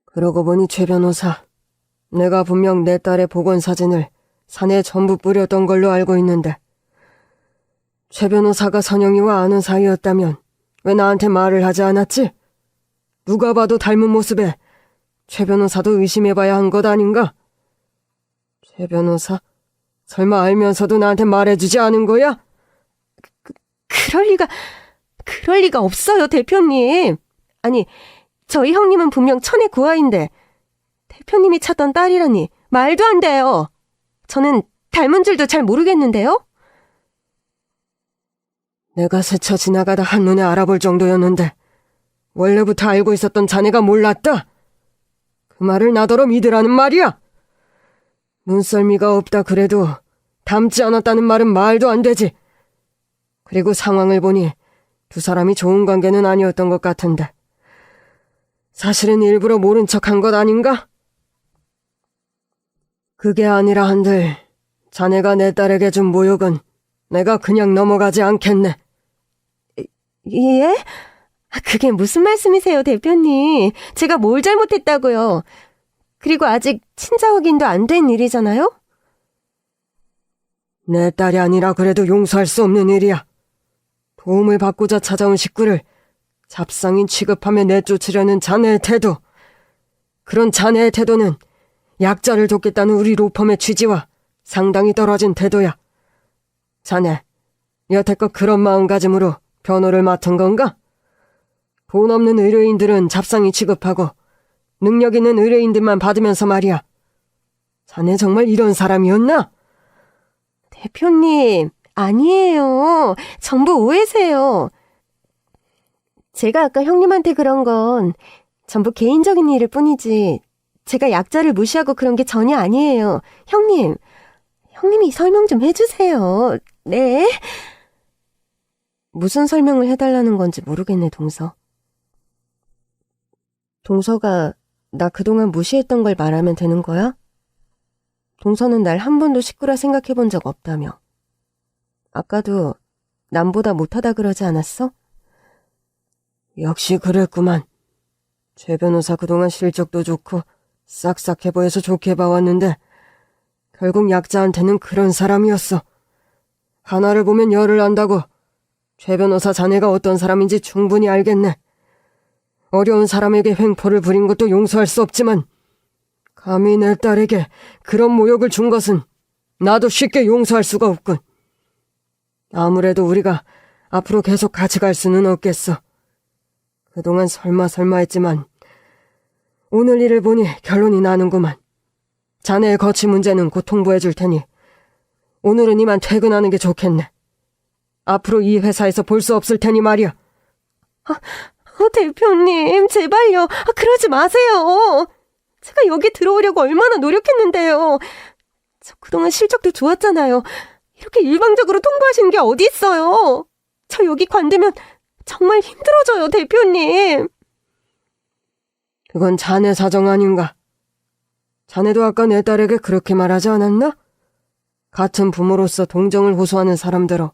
그러고 보니 최 변호사, 내가 분명 내 딸의 보건사진을 산에 전부 뿌렸던 걸로 알고 있는데 최 변호사가 선영이와 아는 사이였다면 왜 나한테 말을 하지 않았지? 누가 봐도 닮은 모습에 최 변호사도 의심해봐야 한 것 아닌가? 최 변호사? 설마 알면서도 나한테 말해주지 않은 거야? 그럴 리가 없어요, 대표님. 아니, 저희 형님은 분명 천의 구하인데 대표님이 찾던 딸이라니 말도 안 돼요. 저는 닮은 줄도 잘 모르겠는데요? 내가 스쳐 지나가다 한눈에 알아볼 정도였는데 원래부터 알고 있었던 자네가 몰랐다? 그 말을 나더러 믿으라는 말이야? 눈썰미가 없다 그래도 닮지 않았다는 말은 말도 안 되지. 그리고 상황을 보니 두 사람이 좋은 관계는 아니었던 것 같은데 사실은 일부러 모른 척한 것 아닌가? 그게 아니라 한들 자네가 내 딸에게 준 모욕은 내가 그냥 넘어가지 않겠네. 예? 그게 무슨 말씀이세요, 대표님? 제가 뭘 잘못했다고요? 그리고 아직 친자 확인도 안 된 일이잖아요? 내 딸이 아니라 그래도 용서할 수 없는 일이야. 도움을 받고자 찾아온 식구를 잡상인 취급하며 내쫓으려는 자네의 태도. 그런 자네의 태도는 약자를 돕겠다는 우리 로펌의 취지와 상당히 떨어진 태도야. 자네, 여태껏 그런 마음가짐으로 변호를 맡은 건가? 돈 없는 의뢰인들은 잡상이 취급하고 능력 있는 의뢰인들만 받으면서 말이야. 자네 정말 이런 사람이었나? 대표님, 아니에요. 전부 오해세요. 제가 아까 형님한테 그런 건 전부 개인적인 일일 뿐이지 제가 약자를 무시하고 그런 게 전혀 아니에요. 형님이 설명 좀 해주세요. 네? 무슨 설명을 해달라는 건지 모르겠네, 동서. 동서가 나 그동안 무시했던 걸 말하면 되는 거야? 동서는 날 한 번도 식구라 생각해 본 적 없다며. 아까도 남보다 못하다 그러지 않았어? 역시 그랬구만. 최 변호사 그동안 실적도 좋고 싹싹해 보여서 좋게 봐왔는데 결국 약자한테는 그런 사람이었어. 하나를 보면 열을 안다고. 최 변호사 자네가 어떤 사람인지 충분히 알겠네. 어려운 사람에게 횡포를 부린 것도 용서할 수 없지만 감히 내 딸에게 그런 모욕을 준 것은 나도 쉽게 용서할 수가 없군. 아무래도 우리가 앞으로 계속 같이 갈 수는 없겠어. 그동안 설마 했지만 오늘 일을 보니 결론이 나는구만. 자네의 거취 문제는 곧 통보해 줄 테니 오늘은 이만 퇴근하는 게 좋겠네. 앞으로 이 회사에서 볼 수 없을 테니 말이야. 대표님, 제발요. 그러지 마세요. 제가 여기 들어오려고 얼마나 노력했는데요. 저 그동안 실적도 좋았잖아요. 이렇게 일방적으로 통보하시는 게 어디 있어요. 저 여기 관두면 정말 힘들어져요, 대표님. 그건 자네 사정 아닌가? 자네도 아까 내 딸에게 그렇게 말하지 않았나? 같은 부모로서 동정을 호소하는 사람들어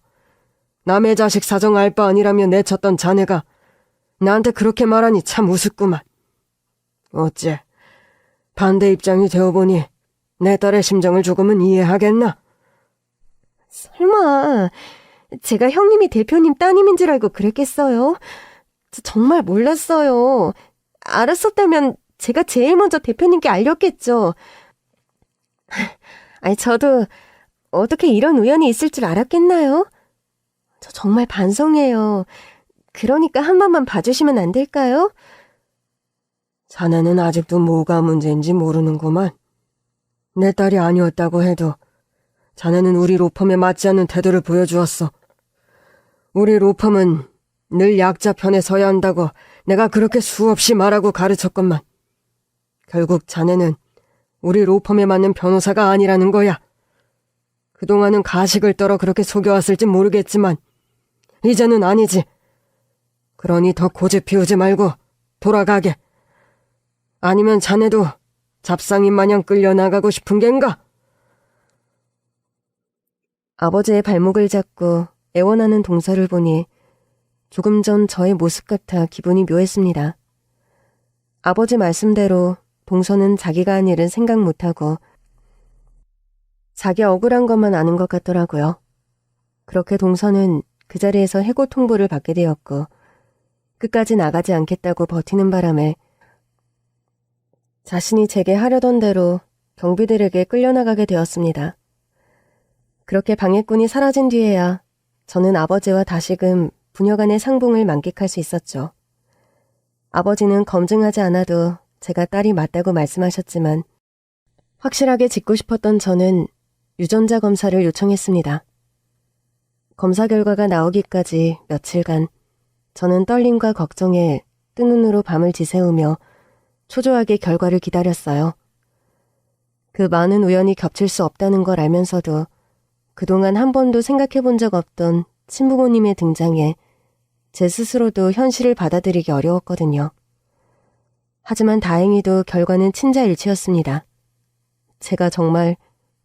남의 자식 사정 알 바 아니라며 내쳤던 자네가 나한테 그렇게 말하니 참 우습구만. 어째 반대 입장이 되어보니 내 딸의 심정을 조금은 이해하겠나? 설마 제가 형님이 대표님 따님인 줄 알고 그랬겠어요? 저 정말 몰랐어요. 알았었다면 제가 제일 먼저 대표님께 알렸겠죠. 아니, 저도 어떻게 이런 우연이 있을 줄 알았겠나요? 저 정말 반성해요. 그러니까 한 번만 봐주시면 안 될까요? 자네는 아직도 뭐가 문제인지 모르는구만. 내 딸이 아니었다고 해도 자네는 우리 로펌에 맞지 않는 태도를 보여주었어. 우리 로펌은 늘 약자 편에 서야 한다고 내가 그렇게 수없이 말하고 가르쳤건만 결국 자네는 우리 로펌에 맞는 변호사가 아니라는 거야. 그동안은 가식을 떨어 그렇게 속여왔을지 모르겠지만 이제는 아니지. 그러니 더 고집 피우지 말고 돌아가게. 아니면 자네도 잡상인 마냥 끌려나가고 싶은 겐가? 아버지의 발목을 잡고 애원하는 동서를 보니 조금 전 저의 모습 같아 기분이 묘했습니다. 아버지 말씀대로 동서는 자기가 한 일은 생각 못하고 자기 억울한 것만 아는 것 같더라고요. 그렇게 동서는 그 자리에서 해고 통보를 받게 되었고 끝까지 나가지 않겠다고 버티는 바람에 자신이 제게 하려던 대로 경비들에게 끌려나가게 되었습니다. 그렇게 방해꾼이 사라진 뒤에야 저는 아버지와 다시금 부녀간의 상봉을 만끽할 수 있었죠. 아버지는 검증하지 않아도 제가 딸이 맞다고 말씀하셨지만 확실하게 짓고 싶었던 저는 유전자 검사를 요청했습니다. 검사 결과가 나오기까지 며칠간 저는 떨림과 걱정에 뜬 눈으로 밤을 지새우며 초조하게 결과를 기다렸어요. 그 많은 우연이 겹칠 수 없다는 걸 알면서도 그동안 한 번도 생각해 본 적 없던 친부모님의 등장에 제 스스로도 현실을 받아들이기 어려웠거든요. 하지만 다행히도 결과는 친자일치였습니다. 제가 정말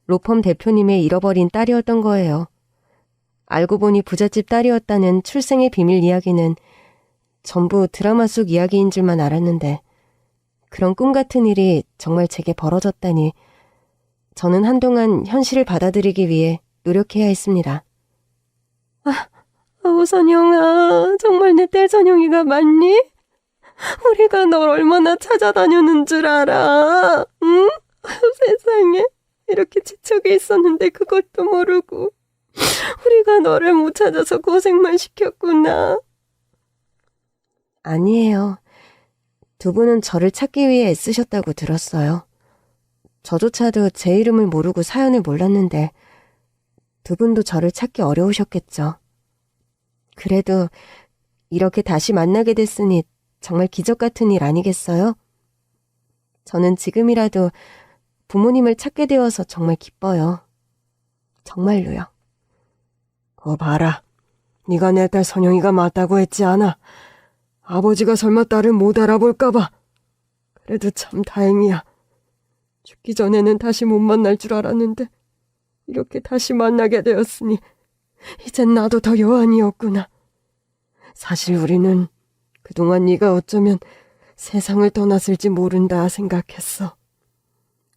로펌 대표님의 잃어버린 딸이었던 거예요. 알고 보니 부잣집 딸이었다는 출생의 비밀 이야기는 전부 드라마 속 이야기인 줄만 알았는데 그런 꿈 같은 일이 정말 제게 벌어졌다니 저는 한동안 현실을 받아들이기 위해 노력해야 했습니다. 선영아, 정말 내 딸 선영이가 맞니? 우리가 널 얼마나 찾아다녔는 줄 알아? 응? 세상에, 이렇게 지척에 있었는데 그것도 모르고 우리가 너를 못 찾아서 고생만 시켰구나. 아니에요. 두 분은 저를 찾기 위해 애쓰셨다고 들었어요. 저조차도 제 이름을 모르고 사연을 몰랐는데 두 분도 저를 찾기 어려우셨겠죠. 그래도 이렇게 다시 만나게 됐으니 정말 기적 같은 일 아니겠어요? 저는 지금이라도 부모님을 찾게 되어서 정말 기뻐요. 정말로요. 봐라. 네가 내 딸 선영이가 맞다고 했지 않아. 아버지가 설마 딸을 못 알아볼까봐. 그래도 참 다행이야. 죽기 전에는 다시 못 만날 줄 알았는데 이렇게 다시 만나게 되었으니 이젠 나도 더 여한이었구나. 사실 우리는 그동안 네가 어쩌면 세상을 떠났을지 모른다 생각했어.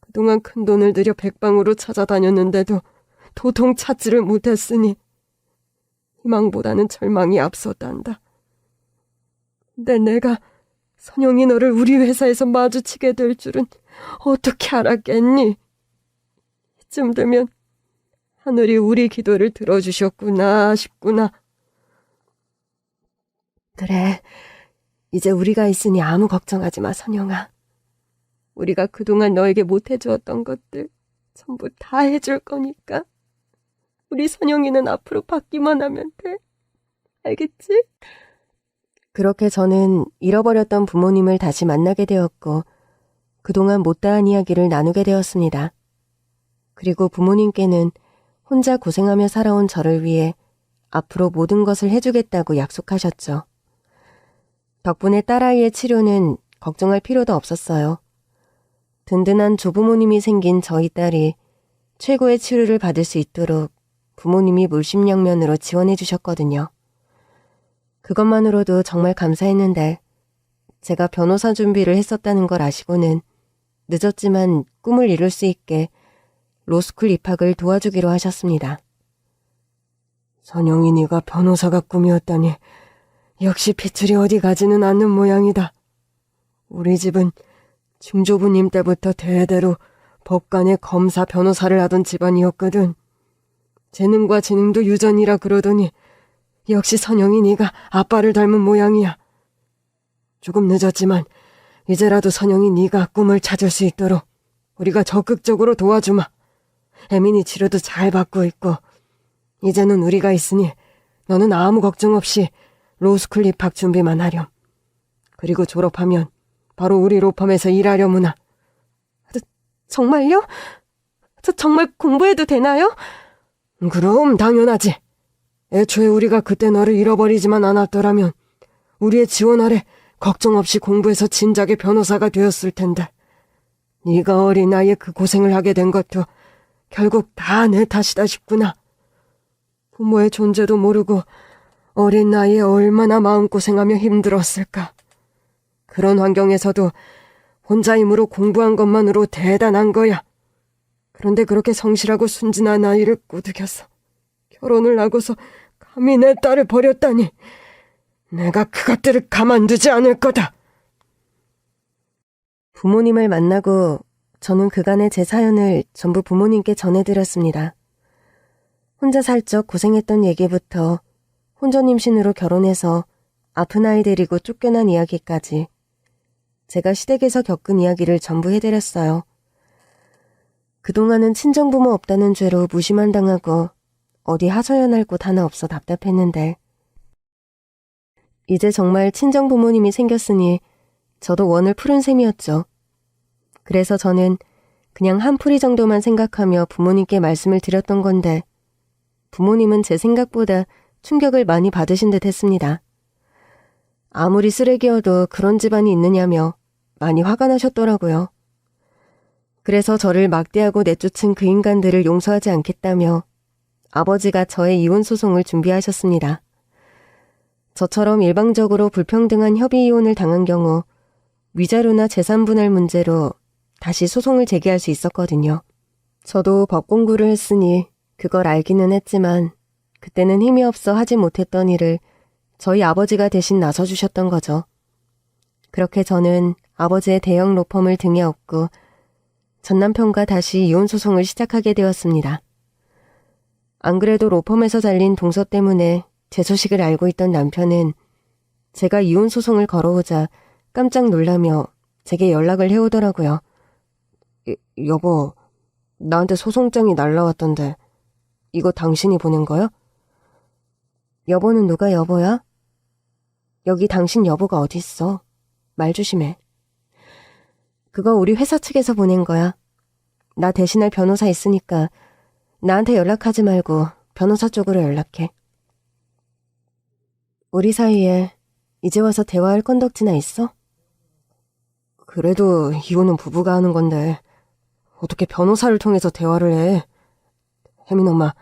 그동안 큰 돈을 들여 백방으로 찾아다녔는데도 도통 찾지를 못했으니 희망보다는 절망이 앞섰단다. 근데 내가 선영이 너를 우리 회사에서 마주치게 될 줄은 어떻게 알았겠니? 이쯤 되면 하늘이 우리 기도를 들어주셨구나 싶구나. 그래, 이제 우리가 있으니 아무 걱정하지 마, 선영아. 우리가 그동안 너에게 못해주었던 것들 전부 다 해줄 거니까 우리 선영이는 앞으로 받기만 하면 돼. 알겠지? 그렇게 저는 잃어버렸던 부모님을 다시 만나게 되었고 그동안 못다한 이야기를 나누게 되었습니다. 그리고 부모님께는 혼자 고생하며 살아온 저를 위해 앞으로 모든 것을 해주겠다고 약속하셨죠. 덕분에 딸아이의 치료는 걱정할 필요도 없었어요. 든든한 조부모님이 생긴 저희 딸이 최고의 치료를 받을 수 있도록 부모님이 물심양면으로 지원해 주셨거든요. 그것만으로도 정말 감사했는데 제가 변호사 준비를 했었다는 걸 아시고는 늦었지만 꿈을 이룰 수 있게 로스쿨 입학을 도와주기로 하셨습니다. 선영이 네가 변호사가 꿈이었다니 역시 핏줄이 어디 가지는 않는 모양이다. 우리 집은 중조부님 때부터 대대로 법관의 검사 변호사를 하던 집안이었거든. 재능과 지능도 유전이라 그러더니 역시 선영이 네가 아빠를 닮은 모양이야. 조금 늦었지만 이제라도 선영이 네가 꿈을 찾을 수 있도록 우리가 적극적으로 도와주마. 혜민이 치료도 잘 받고 있고 이제는 우리가 있으니 너는 아무 걱정 없이 로스쿨 입학 준비만 하렴. 그리고 졸업하면 바로 우리 로펌에서 일하려무나. 정말요? 저 정말 공부해도 되나요? 그럼 당연하지. 애초에 우리가 그때 너를 잃어버리지만 않았더라면 우리의 지원 아래 걱정 없이 공부해서 진작에 변호사가 되었을 텐데. 네가 어린 나이에 그 고생을 하게 된 것도 결국 다 내 탓이다 싶구나. 부모의 존재도 모르고 어린 나이에 얼마나 마음고생하며 힘들었을까. 그런 환경에서도 혼자 힘으로 공부한 것만으로 대단한 거야. 그런데 그렇게 성실하고 순진한 아이를 꼬드겨서 결혼을 하고서 감히 내 딸을 버렸다니. 내가 그것들을 가만두지 않을 거다. 부모님을 만나고 저는 그간의 제 사연을 전부 부모님께 전해드렸습니다. 혼자 살적 고생했던 얘기부터 혼전 임신으로 결혼해서 아픈 아이 데리고 쫓겨난 이야기까지 제가 시댁에서 겪은 이야기를 전부 해드렸어요. 그동안은 친정부모 없다는 죄로 무시만 당하고 어디 하소연할 곳 하나 없어 답답했는데 이제 정말 친정부모님이 생겼으니 저도 원을 푸른 셈이었죠. 그래서 저는 그냥 한풀이 정도만 생각하며 부모님께 말씀을 드렸던 건데 부모님은 제 생각보다 충격을 많이 받으신 듯 했습니다. 아무리 쓰레기여도 그런 집안이 있느냐며 많이 화가 나셨더라고요. 그래서 저를 막대하고 내쫓은 그 인간들을 용서하지 않겠다며 아버지가 저의 이혼 소송을 준비하셨습니다. 저처럼 일방적으로 불평등한 협의 이혼을 당한 경우 위자료나 재산 분할 문제로 다시 소송을 제기할 수 있었거든요. 저도 법 공부를 했으니 그걸 알기는 했지만 그때는 힘이 없어 하지 못했던 일을 저희 아버지가 대신 나서주셨던 거죠. 그렇게 저는 아버지의 대형 로펌을 등에 업고 전 남편과 다시 이혼 소송을 시작하게 되었습니다. 안 그래도 로펌에서 잘린 동서 때문에 제 소식을 알고 있던 남편은 제가 이혼 소송을 걸어오자 깜짝 놀라며 제게 연락을 해오더라고요. 여보, 나한테 소송장이 날라왔던데 이거 당신이 보낸 거야? 여보는 누가 여보야? 여기 당신 여보가 어딨어? 말 조심해. 그거 우리 회사 측에서 보낸 거야. 나 대신할 변호사 있으니까 나한테 연락하지 말고 변호사 쪽으로 연락해. 우리 사이에 이제 와서 대화할 건덕지나 있어? 그래도 이혼은 부부가 하는 건데 어떻게 변호사를 통해서 대화를 해? 혜민 엄마,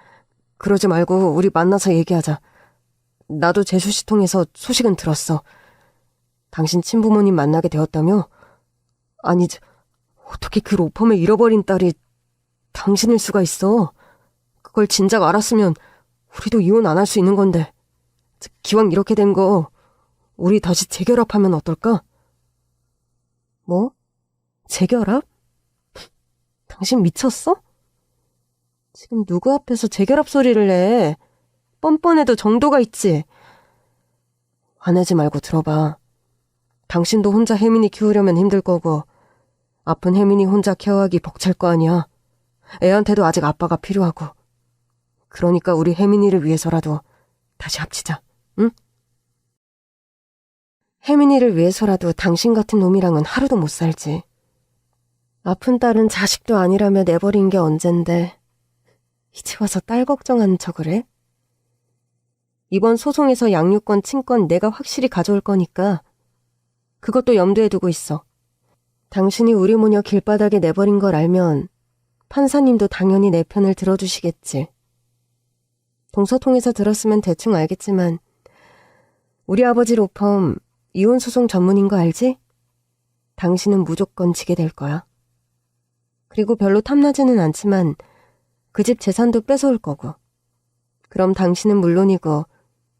그러지 말고 우리 만나서 얘기하자. 나도 재수 씨 통해서 소식은 들었어. 당신 친부모님 만나게 되었다며? 아니, 어떻게 그 로펌에 잃어버린 딸이 당신일 수가 있어? 그걸 진작 알았으면 우리도 이혼 안 할 수 있는 건데. 기왕 이렇게 된 거 우리 다시 재결합하면 어떨까? 뭐? 재결합? 당신 미쳤어? 지금 누구 앞에서 재결합 소리를 내? 뻔뻔해도 정도가 있지. 화내지 말고 들어봐. 당신도 혼자 혜민이 키우려면 힘들 거고 아픈 혜민이 혼자 케어하기 벅찰 거 아니야. 애한테도 아직 아빠가 필요하고. 그러니까 우리 혜민이를 위해서라도 다시 합치자, 응? 혜민이를 위해서라도 당신 같은 놈이랑은 하루도 못 살지. 아픈 딸은 자식도 아니라며 내버린 게 언젠데 이제 와서 딸 걱정하는 척을 해? 이번 소송에서 양육권, 친권 내가 확실히 가져올 거니까 그것도 염두에 두고 있어. 당신이 우리 모녀 길바닥에 내버린 걸 알면 판사님도 당연히 내 편을 들어주시겠지. 동서 통해서 들었으면 대충 알겠지만 우리 아버지 로펌 이혼 소송 전문인 거 알지? 당신은 무조건 지게 될 거야. 그리고 별로 탐나지는 않지만 그 집 재산도 뺏어올 거고. 그럼 당신은 물론이고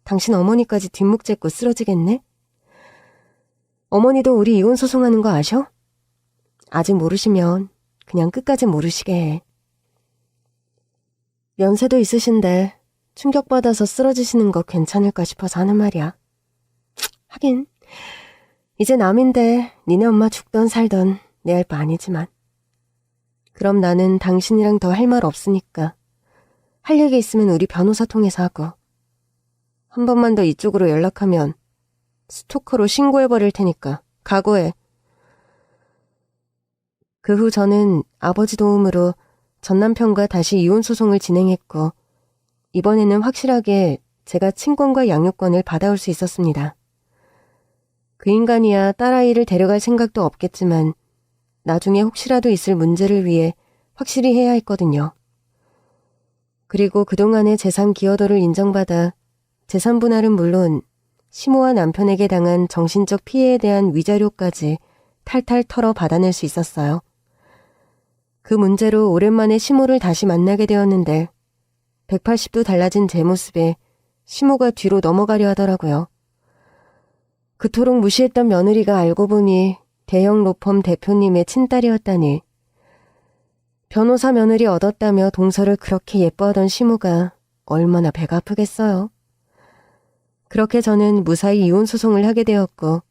당신 어머니까지 뒷목 잡고 쓰러지겠네? 어머니도 우리 이혼 소송하는 거 아셔? 아직 모르시면 그냥 끝까지 모르시게 해. 연세도 있으신데 충격받아서 쓰러지시는 거 괜찮을까 싶어서 하는 말이야. 하긴 이제 남인데 니네 엄마 죽던 살던 내 할 바 아니지만. 그럼 나는 당신이랑 더 할 말 없으니까 할 얘기 있으면 우리 변호사 통해서 하고 한 번만 더 이쪽으로 연락하면 스토커로 신고해버릴 테니까 각오해. 그 후 저는 아버지 도움으로 전 남편과 다시 이혼 소송을 진행했고 이번에는 확실하게 제가 친권과 양육권을 받아올 수 있었습니다. 그 인간이야 딸아이를 데려갈 생각도 없겠지만 나중에 혹시라도 있을 문제를 위해 확실히 해야 했거든요. 그리고 그동안의 재산 기여도를 인정받아 재산 분할은 물론 시모와 남편에게 당한 정신적 피해에 대한 위자료까지 탈탈 털어 받아낼 수 있었어요. 그 문제로 오랜만에 시모를 다시 만나게 되었는데 180도 달라진 제 모습에 시모가 뒤로 넘어가려 하더라고요. 그토록 무시했던 며느리가 알고 보니 대형 로펌 대표님의 친딸이었다니. 변호사 며느리 얻었다며 동서를 그렇게 예뻐하던 시모가 얼마나 배가 아프겠어요. 그렇게 저는 무사히 이혼 소송을 하게 되었고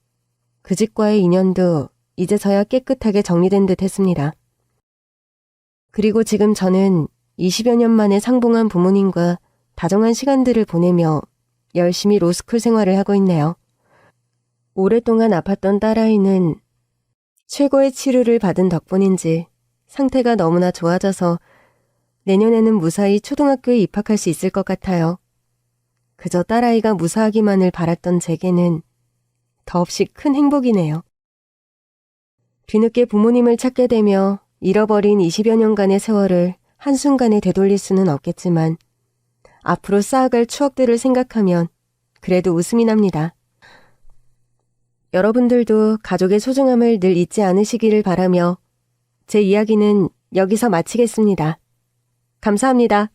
그 집과의 인연도 이제서야 깨끗하게 정리된 듯 했습니다. 그리고 지금 저는 20여 년 만에 상봉한 부모님과 다정한 시간들을 보내며 열심히 로스쿨 생활을 하고 있네요. 오랫동안 아팠던 딸아이는 최고의 치료를 받은 덕분인지 상태가 너무나 좋아져서 내년에는 무사히 초등학교에 입학할 수 있을 것 같아요. 그저 딸아이가 무사하기만을 바랐던 제게는 더없이 큰 행복이네요. 뒤늦게 부모님을 찾게 되며 잃어버린 20여 년간의 세월을 한순간에 되돌릴 수는 없겠지만 앞으로 쌓아갈 추억들을 생각하면 그래도 웃음이 납니다. 여러분들도 가족의 소중함을 늘 잊지 않으시기를 바라며 제 이야기는 여기서 마치겠습니다. 감사합니다.